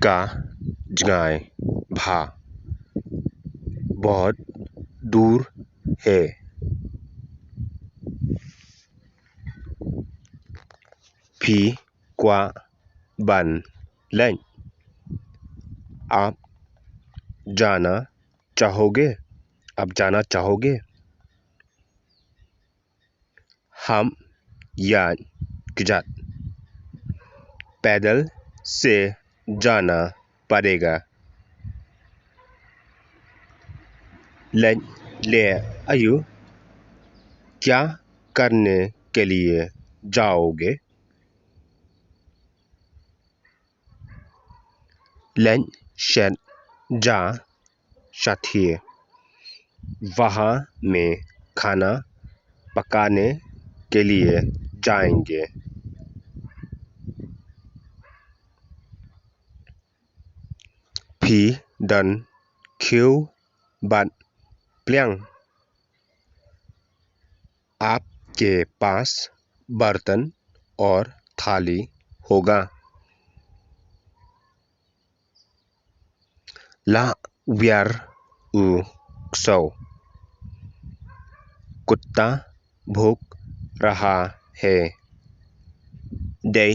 का जगह भा बहुत दूर है। भी क्वा बन लें आप जाना चाहोगे? आप जाना चाहोगे? हम या गजात पैदल से जाना पड़ेगा। लें ले आयु क्या करने के लिए जाओगे? लें शेन जा साथिए वहाँ में खाना पकाने के लिए जाएंगे। भी डन क्यों बन प्लियांग आपके पास बर्तन और थाली होगा। ला व्यार उ सौ कुत्ता भूख रहा है। दे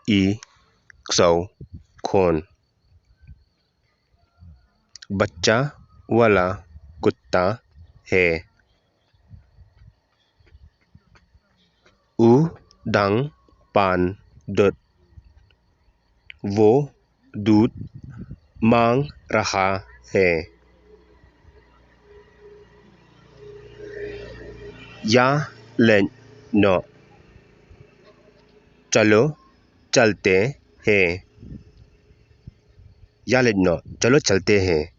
ई सौ खोन बच्चा वाला कुत्ता है। उ डंग पान दुध वो दूध मांग रहा है। या लें नो चलो चलते हैं। या लें नो चलो चलते हैं।